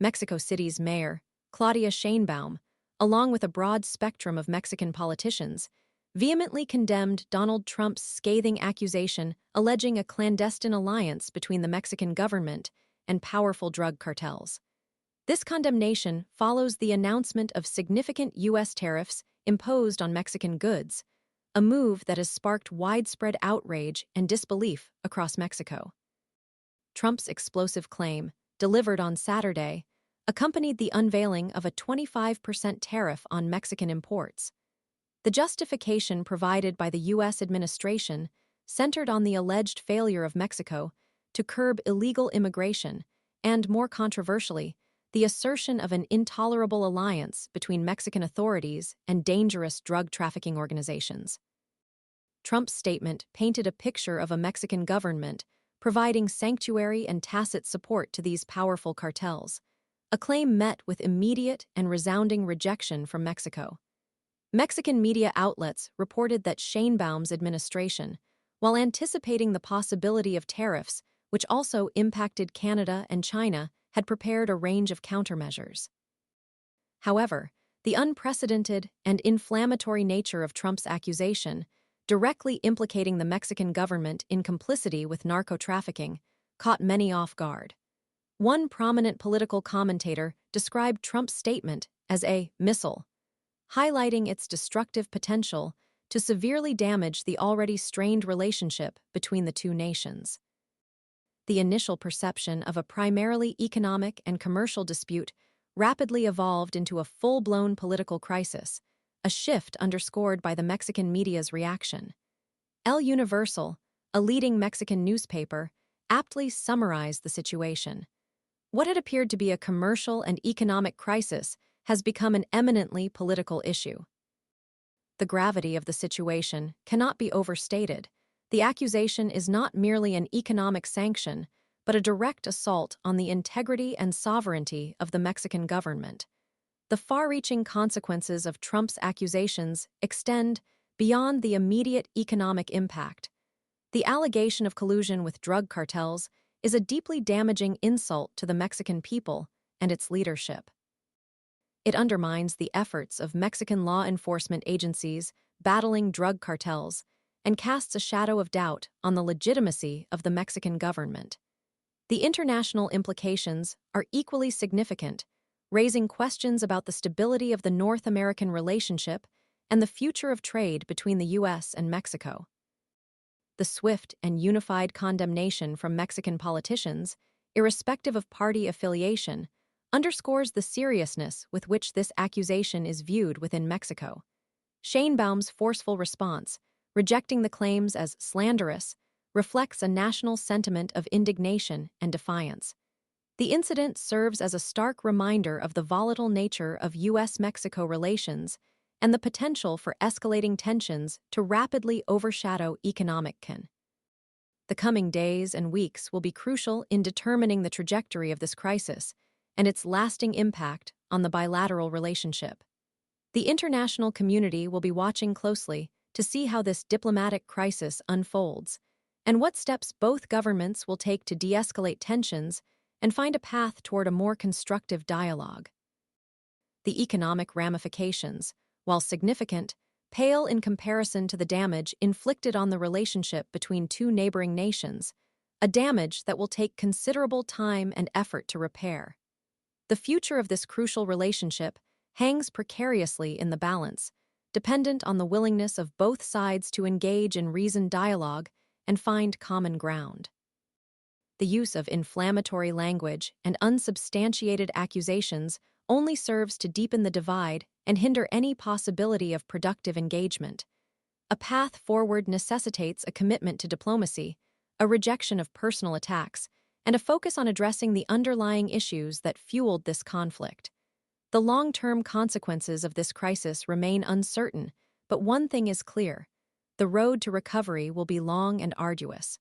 Mexico City's mayor, Claudia Sheinbaum, along with a broad spectrum of Mexican politicians, vehemently condemned Donald Trump's scathing accusation alleging a clandestine alliance between the Mexican government and powerful drug cartels. This condemnation follows the announcement of significant U.S. tariffs imposed on Mexican goods, a move that has sparked widespread outrage and disbelief across Mexico. Trump's explosive claim, delivered on Saturday, accompanied the unveiling of a 25% tariff on Mexican imports. The justification provided by the U.S. administration centered on the alleged failure of Mexico to curb illegal immigration and, more controversially, the assertion of an intolerable alliance between Mexican authorities and dangerous drug trafficking organizations. Trump's statement painted a picture of a Mexican government providing sanctuary and tacit support to these powerful cartels, a claim met with immediate and resounding rejection from Mexico. Mexican media outlets reported that Sheinbaum's administration, while anticipating the possibility of tariffs, which also impacted Canada and China, had prepared a range of countermeasures. However, the unprecedented and inflammatory nature of Trump's accusation, directly implicating the Mexican government in complicity with narco-trafficking, caught many off guard. One prominent political commentator described Trump's statement as a missile, highlighting its destructive potential to severely damage the already strained relationship between the two nations. The initial perception of a primarily economic and commercial dispute rapidly evolved into a full-blown political crisis, a shift underscored by the Mexican media's reaction. El Universal, a leading Mexican newspaper, aptly summarized the situation. What had appeared to be a commercial and economic crisis has become an eminently political issue. The gravity of the situation cannot be overstated. The accusation is not merely an economic sanction, but a direct assault on the integrity and sovereignty of the Mexican government. The far-reaching consequences of Trump's accusations extend beyond the immediate economic impact. The allegation of collusion with drug cartels is a deeply damaging insult to the Mexican people and its leadership. It undermines the efforts of Mexican law enforcement agencies battling drug cartels and casts a shadow of doubt on the legitimacy of the Mexican government. The international implications are equally significant, raising questions about the stability of the North American relationship and the future of trade between the U.S. and Mexico. The swift and unified condemnation from Mexican politicians, irrespective of party affiliation, underscores the seriousness with which this accusation is viewed within Mexico. Sheinbaum's forceful response, rejecting the claims as slanderous, reflects a national sentiment of indignation and defiance. The incident serves as a stark reminder of the volatile nature of U.S.-Mexico relations and the potential for escalating tensions to rapidly overshadow economic can. The coming days and weeks will be crucial in determining the trajectory of this crisis and its lasting impact on the bilateral relationship. The international community will be watching closely to see how this diplomatic crisis unfolds and what steps both governments will take to de-escalate tensions and find a path toward a more constructive dialogue. The economic ramifications, while significant, pale in comparison to the damage inflicted on the relationship between two neighboring nations, a damage that will take considerable time and effort to repair. The future of this crucial relationship hangs precariously in the balance, dependent on the willingness of both sides to engage in reasoned dialogue and find common ground. The use of inflammatory language and unsubstantiated accusations only serves to deepen the divide and hinder any possibility of productive engagement. A path forward necessitates a commitment to diplomacy, a rejection of personal attacks, and a focus on addressing the underlying issues that fueled this conflict. The long-term consequences of this crisis remain uncertain, but one thing is clear: the road to recovery will be long and arduous.